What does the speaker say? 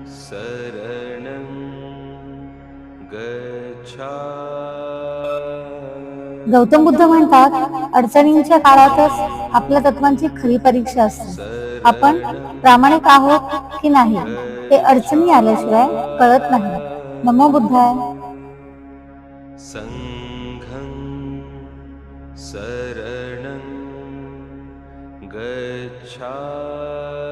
शरणं गौतम बुद्ध म्हणतात, अडचणींच्या काळातच आपल्या तत्वांची खरी परीक्षा असते. आपण प्रामाणिक आहोत की नाही हे अडचणी आल्याशिवाय कळत नाही. नमो बुद्धाय. संघं शरणं गच्छामि.